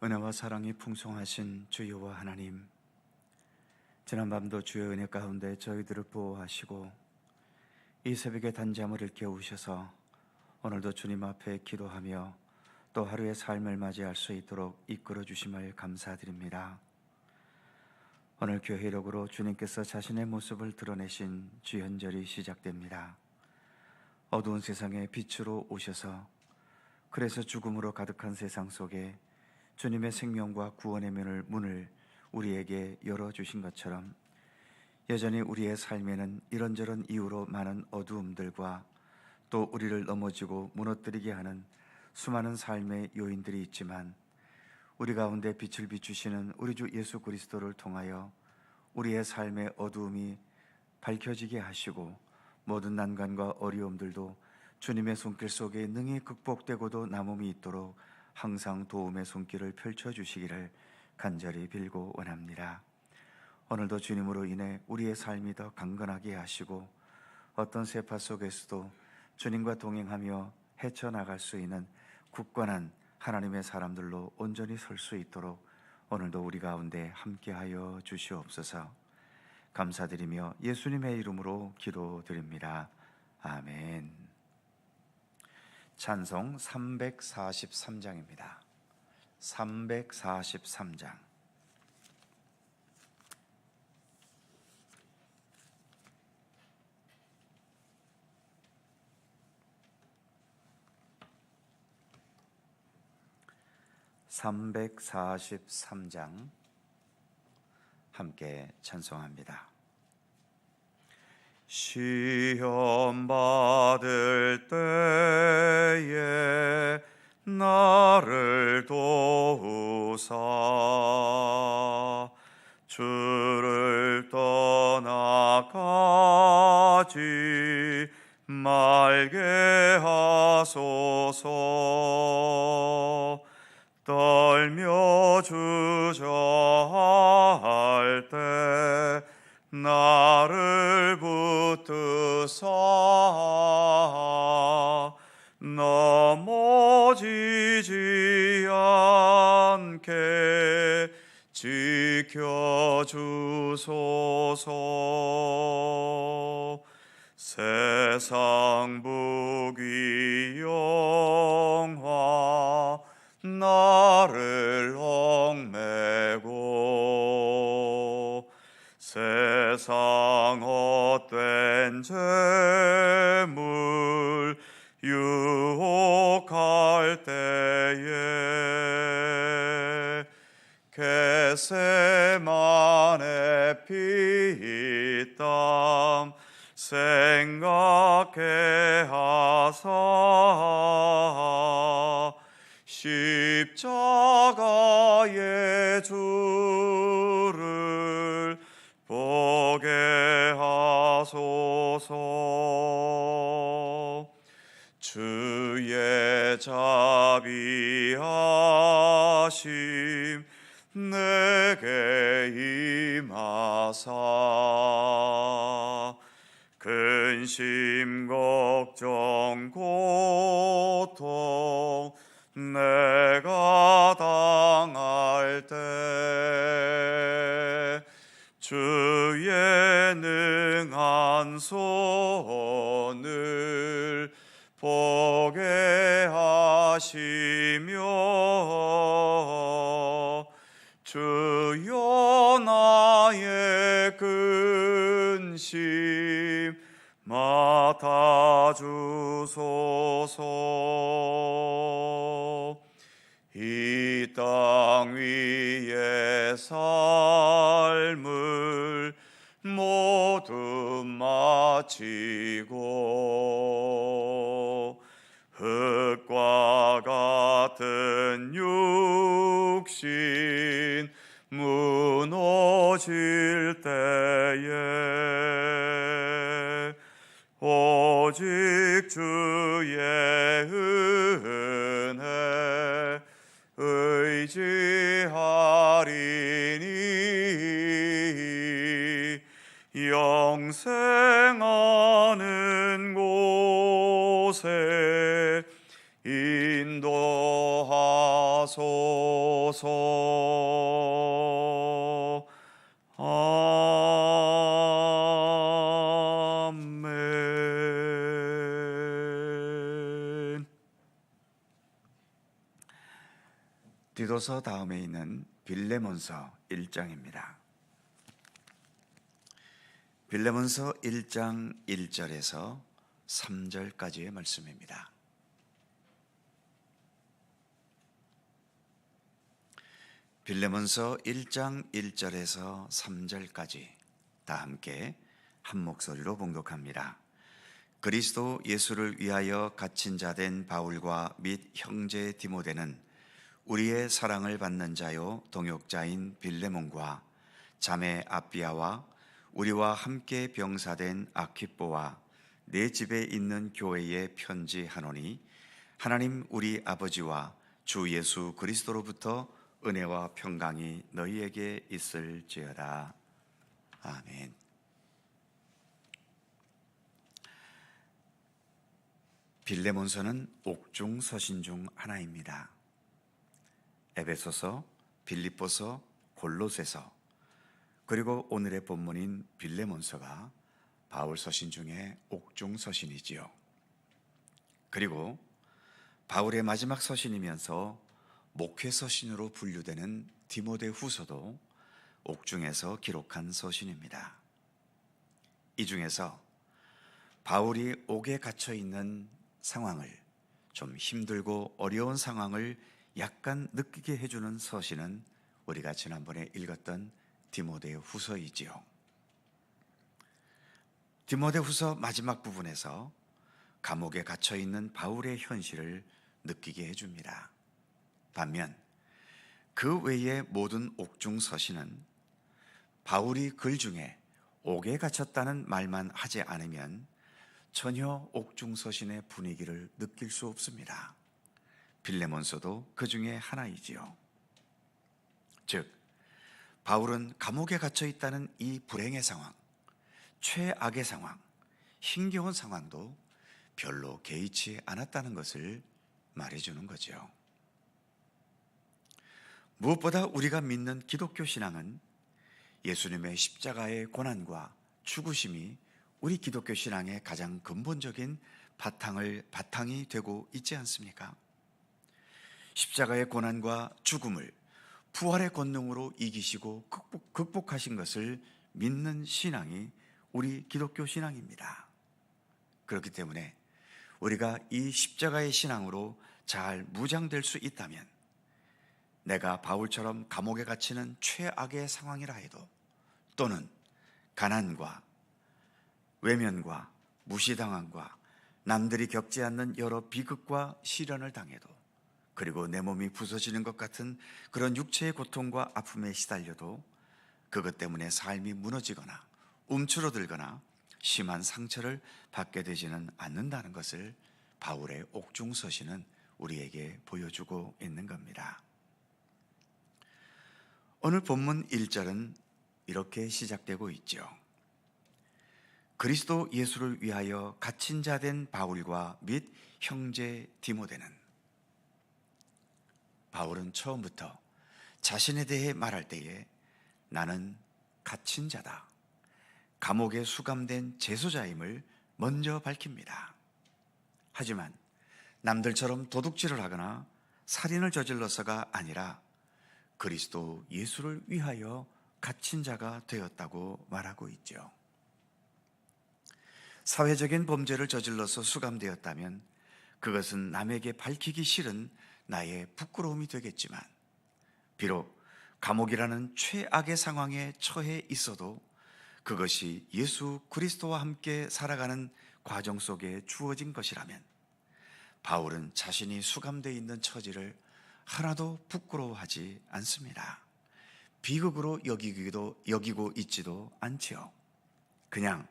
은혜와 사랑이 풍성하신 주 여호와 하나님, 지난밤도 주의 은혜 가운데 저희들을 보호하시고 이 새벽에 단잠을 깨우셔서 오늘도 주님 앞에 기도하며 또 하루의 삶을 맞이할 수 있도록 이끌어 주심을 감사드립니다. 오늘 교회력으로 주님께서 자신의 모습을 드러내신 주현절이 시작됩니다. 어두운 세상에 빛으로 오셔서 그래서 죽음으로 가득한 세상 속에 주님의 생명과 구원의 문을 우리에게 열어주신 것처럼 여전히 우리의 삶에는 이런저런 이유로 많은 어두움들과 또 우리를 넘어지고 무너뜨리게 하는 수많은 삶의 요인들이 있지만 우리 가운데 빛을 비추시는 우리 주 예수 그리스도를 통하여 우리의 삶의 어두움이 밝혀지게 하시고 모든 난관과 어려움들도 주님의 손길 속에 능히 극복되고도 남음이 있도록 항상 도움의 손길을 펼쳐주시기를 간절히 빌고 원합니다. 오늘도 주님으로 인해 우리의 삶이 더 강건하게 하시고 어떤 세파 속에서도 주님과 동행하며 헤쳐나갈 수 있는 굳건한 하나님의 사람들로 온전히 설 수 있도록 오늘도 우리 가운데 함께하여 주시옵소서. 감사드리며 예수님의 이름으로 기도드립니다. 아멘. 찬송 343장입니다. 343장. 함께 찬송합니다. 시험 받을 때에 나를 도우사 주를 떠나가지 말게 하소서. 떨며 주저할 때 나를 붙드사 넘어지지 않게 지켜주소서. 세상 부귀 영화 나를 얽매고 세상 헛된 재물 유혹할 때에 겟세마네 피땀 생각해 하사 십자가의 주를 보게 하소서. 주의 자비하심 내게 임하사 근심 걱정 고통 내가 당할 때 주의 능한 손을 보게 하시며 주여 나의 근심 맡아주소서. 이 땅 위의 삶을 모두 마치고 흙과 같은 육신 무너질 때에 오직 주의 은혜 의지하리니 영생하는 곳에 인도하소서. 하소서. 아멘. 디도서 다음에 있는 빌레몬서 1장입니다. 빌레몬서 1장 1절에서 3절까지의 말씀입니다. 빌레몬서 1장 1절에서 3절까지 다 함께 한 목소리로 봉독합니다. 그리스도 예수를 위하여 갇힌 자 된 바울과 및 형제 디모데는 우리의 사랑을 받는 자요 동역자인 빌레몬과 자매 아비아와 우리와 함께 병사된 아키뽀와 내 집에 있는 교회에 편지하노니 하나님 우리 아버지와 주 예수 그리스도로부터 은혜와 평강이 너희에게 있을지어다. 아멘. 빌레몬서는 옥중 서신 중 하나입니다. 에베소서, 빌립보서, 골로새서, 그리고 오늘의 본문인 빌레몬서가 바울 서신 중에 옥중 서신이지요. 그리고 바울의 마지막 서신이면서 목회 서신으로 분류되는 디모데 후서도 옥중에서 기록한 서신입니다. 이 중에서 바울이 옥에 갇혀 있는 상황을, 좀 힘들고 어려운 상황을 약간 느끼게 해주는 서신은 우리가 지난번에 읽었던 디모데 후서이지요. 디모데 후서 마지막 부분에서 감옥에 갇혀 있는 바울의 현실을 느끼게 해줍니다. 반면 그 외의 모든 옥중 서신은 바울이 글 중에 옥에 갇혔다는 말만 하지 않으면 전혀 옥중 서신의 분위기를 느낄 수 없습니다. 빌레몬서도 그 중에 하나이지요. 즉 바울은 감옥에 갇혀 있다는 이 불행의 상황, 최악의 상황, 힘겨운 상황도 별로 개의치 않았다는 것을 말해주는 거죠. 무엇보다 우리가 믿는 기독교 신앙은 예수님의 십자가의 고난과 죽으심이 우리 기독교 신앙의 가장 근본적인 바탕이 되고 있지 않습니까? 십자가의 고난과 죽음을 부활의 권능으로 이기시고 극복하신 것을 믿는 신앙이 우리 기독교 신앙입니다. 그렇기 때문에 우리가 이 십자가의 신앙으로 잘 무장될 수 있다면, 내가 바울처럼 감옥에 갇히는 최악의 상황이라 해도, 또는 가난과 외면과 무시당함과 남들이 겪지 않는 여러 비극과 시련을 당해도, 그리고 내 몸이 부서지는 것 같은 그런 육체의 고통과 아픔에 시달려도 그것 때문에 삶이 무너지거나 움츠러들거나 심한 상처를 받게 되지는 않는다는 것을 바울의 옥중 서신은 우리에게 보여주고 있는 겁니다. 오늘 본문 1절은 이렇게 시작되고 있죠. 그리스도 예수를 위하여 갇힌 자 된 바울과 및 형제 디모데는, 바울은 처음부터 자신에 대해 말할 때에 나는 갇힌 자다, 감옥에 수감된 재소자임을 먼저 밝힙니다. 하지만 남들처럼 도둑질을 하거나 살인을 저질러서가 아니라 그리스도 예수를 위하여 갇힌 자가 되었다고 말하고 있죠. 사회적인 범죄를 저질러서 수감되었다면 그것은 남에게 밝히기 싫은 나의 부끄러움이 되겠지만, 비록 감옥이라는 최악의 상황에 처해 있어도 그것이 예수 그리스도와 함께 살아가는 과정 속에 주어진 것이라면 바울은 자신이 수감되어 있는 처지를 하나도 부끄러워하지 않습니다. 비극으로 여기고 있지도 않지요. 그냥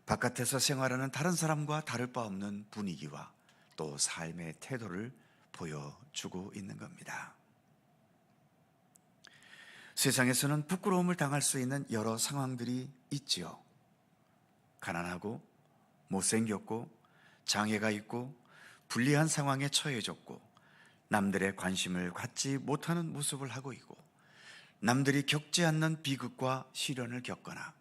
바깥에서 생활하는 다른 사람과 다를 바 없는 분위기와 또 삶의 태도를 보여주고 있는 겁니다. 세상에서는 부끄러움을 당할 수 있는 여러 상황들이 있지요. 가난하고 못생겼고 장애가 있고 불리한 상황에 처해졌고 남들의 관심을 갖지 못하는 모습을 하고 있고, 남들이 겪지 않는 비극과 시련을 겪거나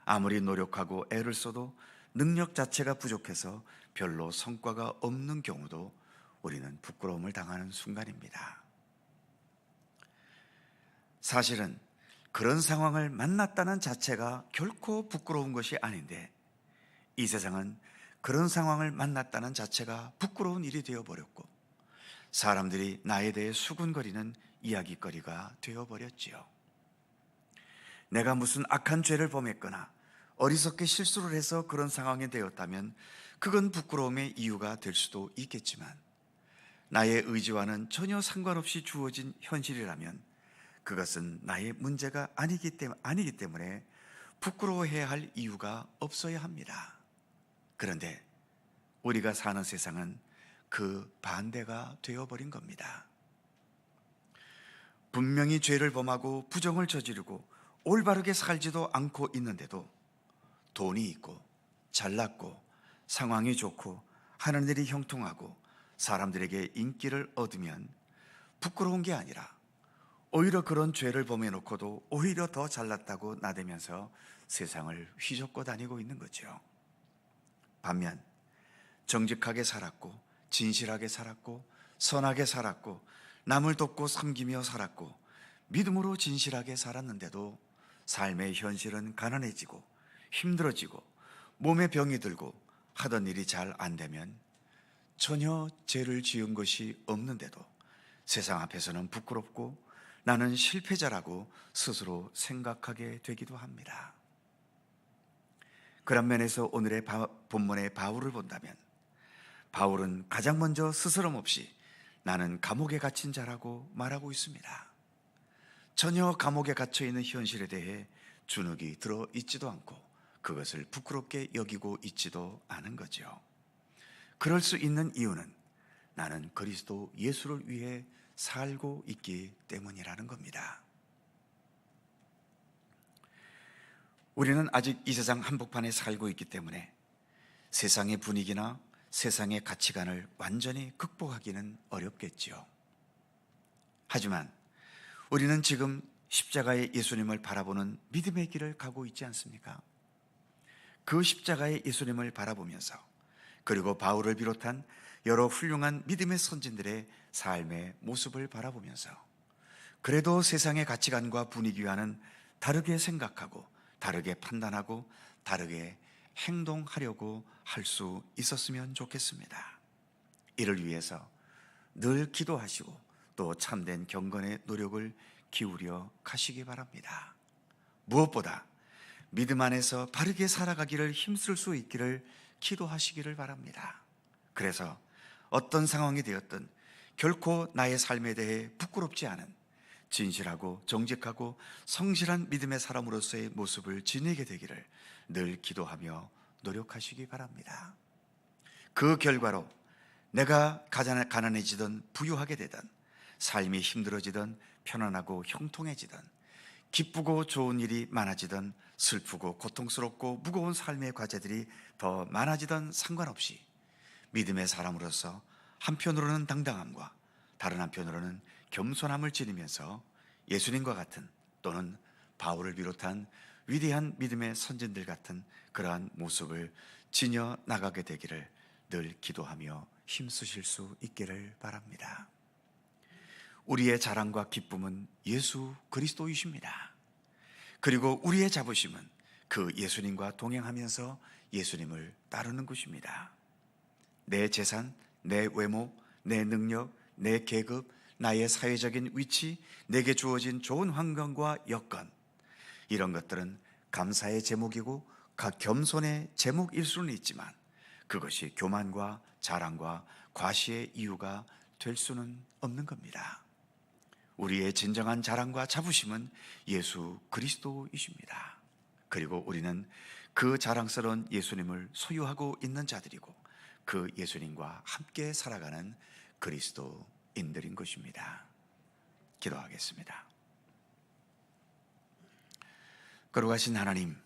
아무리 노력하고 애를 써도 능력 자체가 부족해서 별로 성과가 없는 경우도 우리는 부끄러움을 당하는 순간입니다. 사실은 그런 상황을 만났다는 자체가 결코 부끄러운 것이 아닌데, 이 세상은 그런 상황을 만났다는 자체가 부끄러운 일이 되어버렸고, 사람들이 나에 대해 수군거리는 이야기거리가 되어버렸지요. 내가 무슨 악한 죄를 범했거나 어리석게 실수를 해서 그런 상황이 되었다면 그건 부끄러움의 이유가 될 수도 있겠지만, 나의 의지와는 전혀 상관없이 주어진 현실이라면 그것은 나의 문제가 아니기 때문에 부끄러워해야 할 이유가 없어야 합니다. 그런데 우리가 사는 세상은 그 반대가 되어버린 겁니다. 분명히 죄를 범하고 부정을 저지르고 올바르게 살지도 않고 있는데도 돈이 있고 잘났고 상황이 좋고 하는 일이 형통하고 사람들에게 인기를 얻으면 부끄러운 게 아니라 오히려 그런 죄를 범해놓고도 오히려 더 잘났다고 나대면서 세상을 휘젓고 다니고 있는 거죠. 반면 정직하게 살았고 진실하게 살았고 선하게 살았고 남을 돕고 섬기며 살았고 믿음으로 진실하게 살았는데도 삶의 현실은 가난해지고 힘들어지고 몸에 병이 들고 하던 일이 잘 안 되면 전혀 죄를 지은 것이 없는데도 세상 앞에서는 부끄럽고 나는 실패자라고 스스로 생각하게 되기도 합니다. 그런 면에서 오늘의 본문의 바울을 본다면, 바울은 가장 먼저 스스럼 없이 나는 감옥에 갇힌 자라고 말하고 있습니다. 전혀 감옥에 갇혀 있는 현실에 대해 주눅이 들어 있지도 않고 그것을 부끄럽게 여기고 있지도 않은 거죠. 그럴 수 있는 이유는 나는 그리스도 예수를 위해 살고 있기 때문이라는 겁니다. 우리는 아직 이 세상 한복판에 살고 있기 때문에 세상의 분위기나 세상의 가치관을 완전히 극복하기는 어렵겠지요. 하지만 우리는 지금 십자가의 예수님을 바라보는 믿음의 길을 가고 있지 않습니까? 그 십자가의 예수님을 바라보면서, 그리고 바울을 비롯한 여러 훌륭한 믿음의 선진들의 삶의 모습을 바라보면서 그래도 세상의 가치관과 분위기와는 다르게 생각하고 다르게 판단하고 다르게 행동하려고 할 수 있었으면 좋겠습니다. 이를 위해서 늘 기도하시고 또 참된 경건의 노력을 기울여 가시기 바랍니다. 무엇보다 믿음 안에서 바르게 살아가기를 힘쓸 수 있기를 기도하시기를 바랍니다. 그래서 어떤 상황이 되었든 결코 나의 삶에 대해 부끄럽지 않은 진실하고 정직하고 성실한 믿음의 사람으로서의 모습을 지니게 되기를 늘 기도하며 노력하시기 바랍니다. 그 결과로 내가 가난해지든 부유하게 되든, 삶이 힘들어지든 편안하고 형통해지든, 기쁘고 좋은 일이 많아지든 슬프고 고통스럽고 무거운 삶의 과제들이 더 많아지든 상관없이 믿음의 사람으로서 한편으로는 당당함과 다른 한편으로는 겸손함을 지니면서 예수님과 같은, 또는 바울을 비롯한 위대한 믿음의 선진들 같은 그러한 모습을 지녀 나가게 되기를 늘 기도하며 힘쓰실 수 있기를 바랍니다. 우리의 자랑과 기쁨은 예수 그리스도이십니다. 그리고 우리의 자부심은 그 예수님과 동행하면서 예수님을 따르는 것입니다. 내 재산, 내 외모, 내 능력, 내 계급, 나의 사회적인 위치, 내게 주어진 좋은 환경과 여건, 이런 것들은 감사의 제목이고 겸손의 제목일 수는 있지만 그것이 교만과 자랑과 과시의 이유가 될 수는 없는 겁니다. 우리의 진정한 자랑과 자부심은 예수 그리스도이십니다. 그리고 우리는 그 자랑스러운 예수님을 소유하고 있는 자들이고 그 예수님과 함께 살아가는 그리스도인들인 것입니다. 기도하겠습니다. 거룩하신 하나님,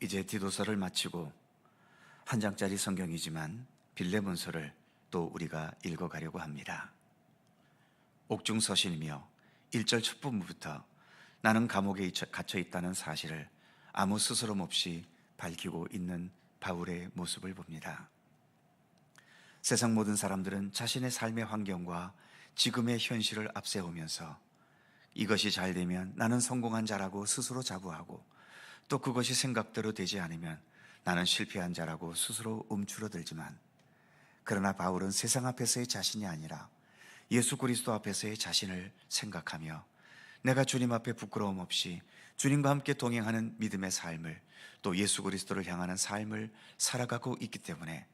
이제 디도서를 마치고 한 장짜리 성경이지만 빌레몬서를 또 우리가 읽어가려고 합니다. 옥중서신이며 1절 첫 부분부터 나는 감옥에 갇혀 있다는 사실을 아무 스스럼 없이 밝히고 있는 바울의 모습을 봅니다. 세상 모든 사람들은 자신의 삶의 환경과 지금의 현실을 앞세우면서 이것이 잘 되면 나는 성공한 자라고 스스로 자부하고, 또 그것이 생각대로 되지 않으면 나는 실패한 자라고 스스로 움츠러들지만, 그러나 바울은 세상 앞에서의 자신이 아니라 예수 그리스도 앞에서의 자신을 생각하며 내가 주님 앞에 부끄러움 없이 주님과 함께 동행하는 믿음의 삶을, 또 예수 그리스도를 향하는 삶을 살아가고 있기 때문에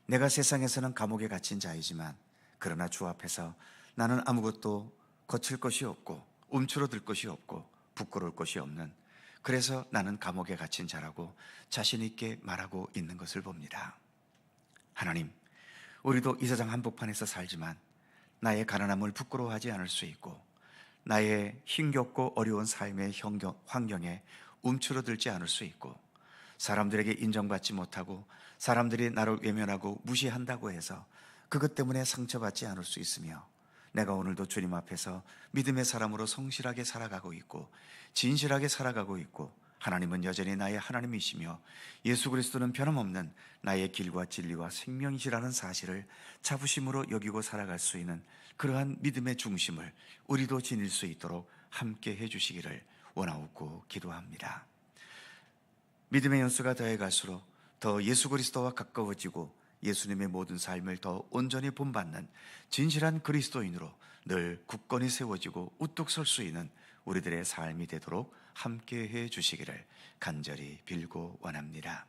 내가 세상에서는 감옥에 갇힌 자이지만, 그러나 주 앞에서 나는 아무것도 거칠 것이 없고 움츠러들 것이 없고 부끄러울 것이 없는, 그래서 나는 감옥에 갇힌 자라고 자신 있게 말하고 있는 것을 봅니다. 하나님, 우리도 이 세상 한복판에서 살지만 나의 가난함을 부끄러워하지 않을 수 있고, 나의 힘겹고 어려운 삶의 환경에 움츠러들지 않을 수 있고, 사람들에게 인정받지 못하고 사람들이 나를 외면하고 무시한다고 해서 그것 때문에 상처받지 않을 수 있으며, 내가 오늘도 주님 앞에서 믿음의 사람으로 성실하게 살아가고 있고 진실하게 살아가고 있고, 하나님은 여전히 나의 하나님이시며 예수 그리스도는 변함없는 나의 길과 진리와 생명이시라는 사실을 자부심으로 여기고 살아갈 수 있는 그러한 믿음의 중심을 우리도 지닐 수 있도록 함께 해주시기를 원하옵고 기도합니다. 믿음의 연수가 더해갈수록 더 예수 그리스도와 가까워지고 예수님의 모든 삶을 더 온전히 본받는 진실한 그리스도인으로 늘 굳건히 세워지고 우뚝 설 수 있는 우리들의 삶이 되도록 함께 해 주시기를 간절히 빌고 원합니다.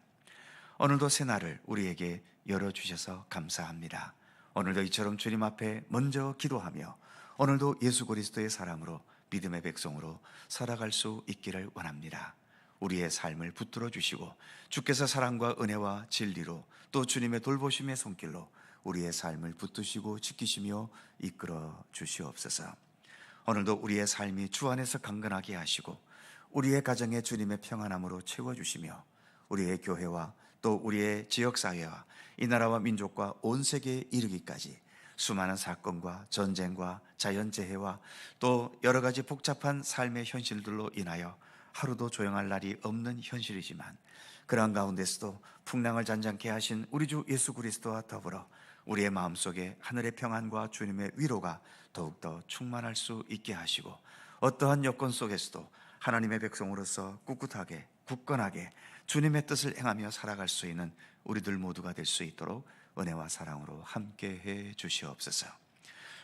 오늘도 새날을 우리에게 열어주셔서 감사합니다. 오늘도 이처럼 주님 앞에 먼저 기도하며 오늘도 예수 그리스도의 사랑으로 믿음의 백성으로 살아갈 수 있기를 원합니다. 우리의 삶을 붙들어 주시고 주께서 사랑과 은혜와 진리로 또 주님의 돌보심의 손길로 우리의 삶을 붙드시고 지키시며 이끌어 주시옵소서. 오늘도 우리의 삶이 주 안에서 강건하게 하시고 우리의 가정에 주님의 평안함으로 채워주시며 우리의 교회와 또 우리의 지역사회와 이 나라와 민족과 온 세계에 이르기까지 수많은 사건과 전쟁과 자연재해와 또 여러 가지 복잡한 삶의 현실들로 인하여 하루도 조용할 날이 없는 현실이지만, 그러한 가운데서도 풍랑을 잔잔케 하신 우리 주 예수 그리스도와 더불어 우리의 마음속에 하늘의 평안과 주님의 위로가 더욱더 충만할 수 있게 하시고, 어떠한 여건 속에서도 하나님의 백성으로서 꿋꿋하게 굳건하게 주님의 뜻을 행하며 살아갈 수 있는 우리들 모두가 될 수 있도록 은혜와 사랑으로 함께해 주시옵소서.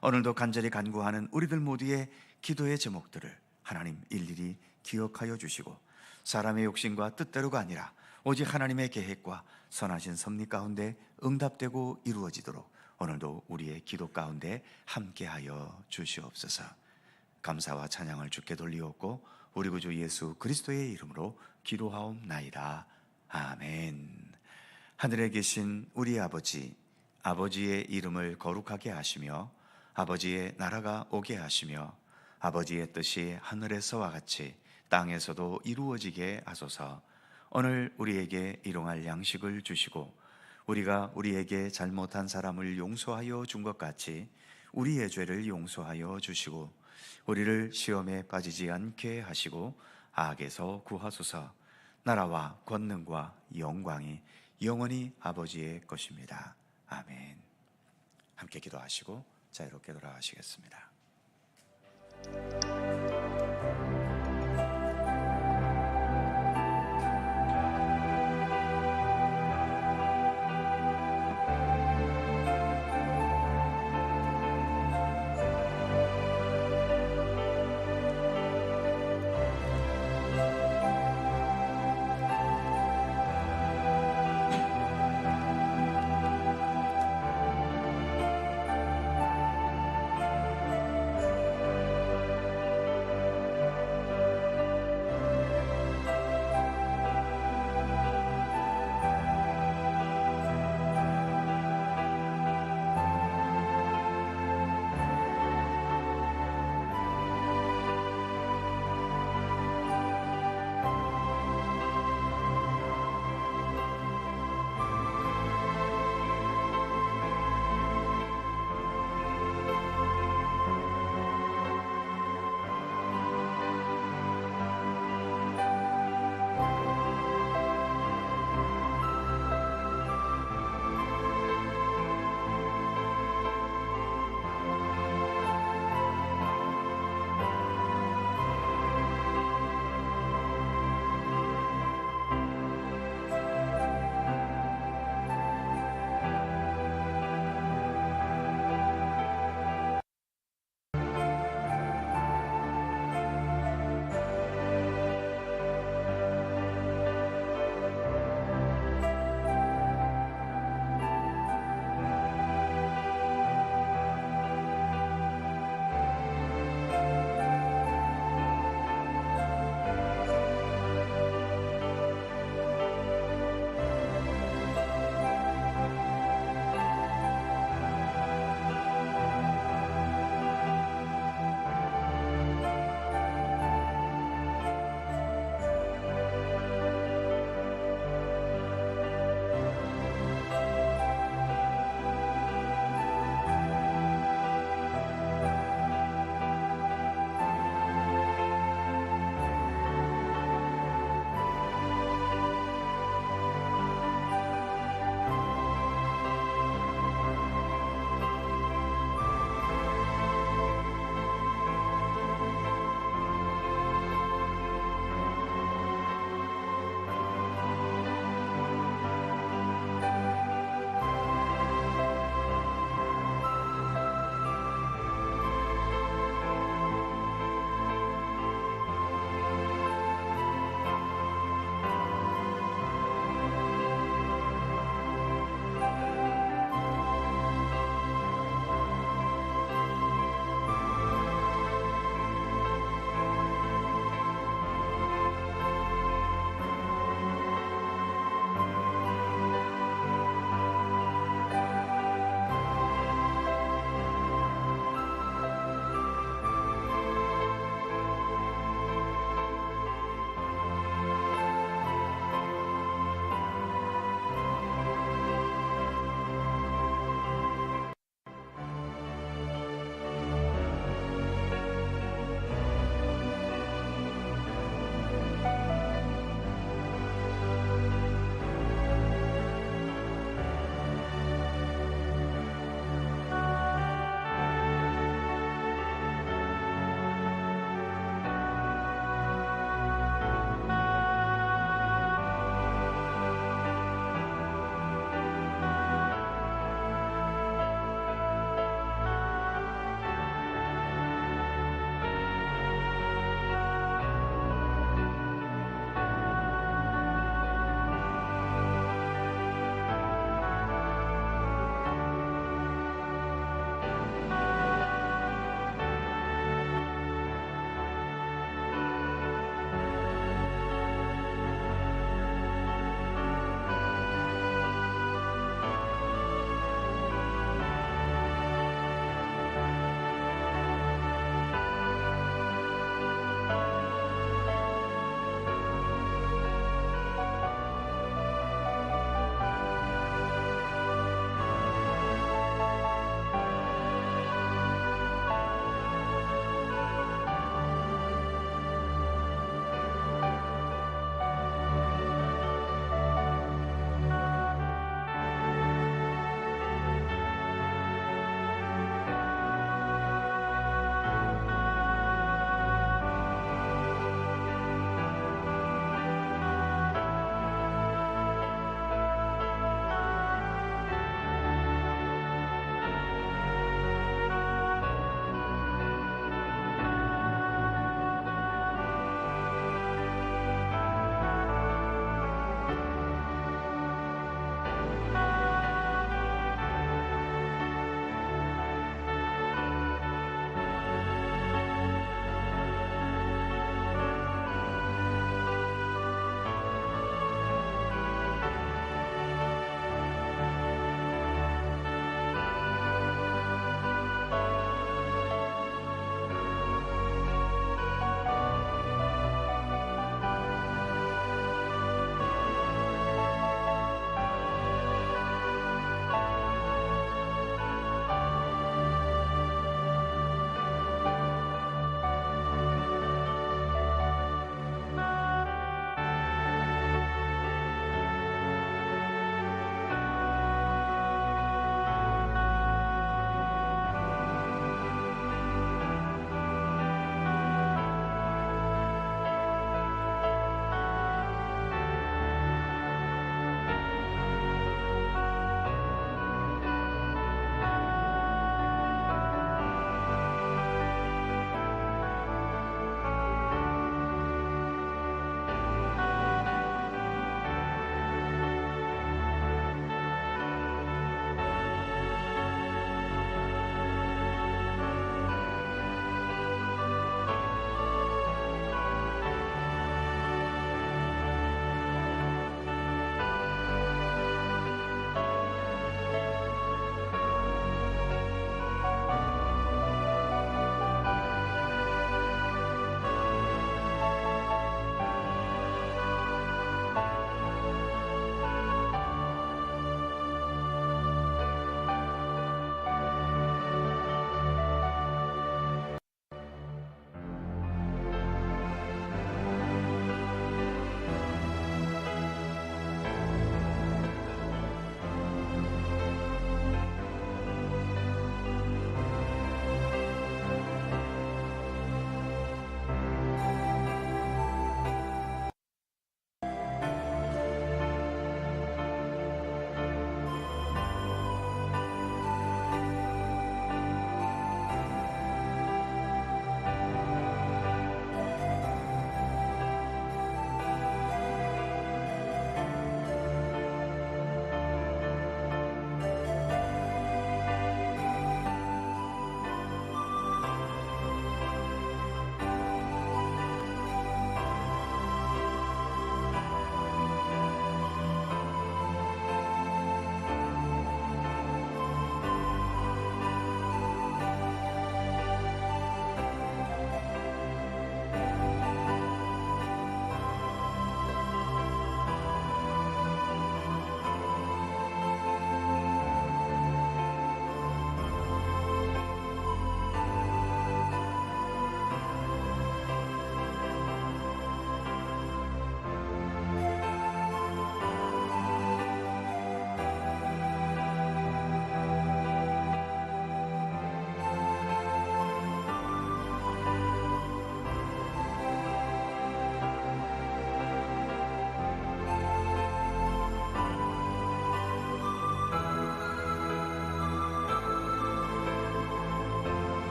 오늘도 간절히 간구하는 우리들 모두의 기도의 제목들을 하나님 일일이 기억하여 주시고, 사람의 욕심과 뜻대로가 아니라 오직 하나님의 계획과 선하신 섭리 가운데 응답되고 이루어지도록 오늘도 우리의 기도 가운데 함께하여 주시옵소서. 감사와 찬양을 주께 돌리옵고 우리 구주 예수 그리스도의 이름으로 기도하옵나이다. 아멘. 하늘에 계신 우리 아버지, 아버지의 이름을 거룩하게 하시며 아버지의 나라가 오게 하시며 아버지의 뜻이 하늘에서와 같이 땅에서도 이루어지게 하소서. 오늘 우리에게 일용할 양식을 주시고 우리가 우리에게 잘못한 사람을 용서하여 준 것 같이 우리의 죄를 용서하여 주시고 우리를 시험에 빠지지 않게 하시고 악에서 구하소서. 나라와 권능과 영광이 영원히 아버지의 것입니다. 아멘. 함께 기도하시고 자유롭게 돌아가시겠습니다.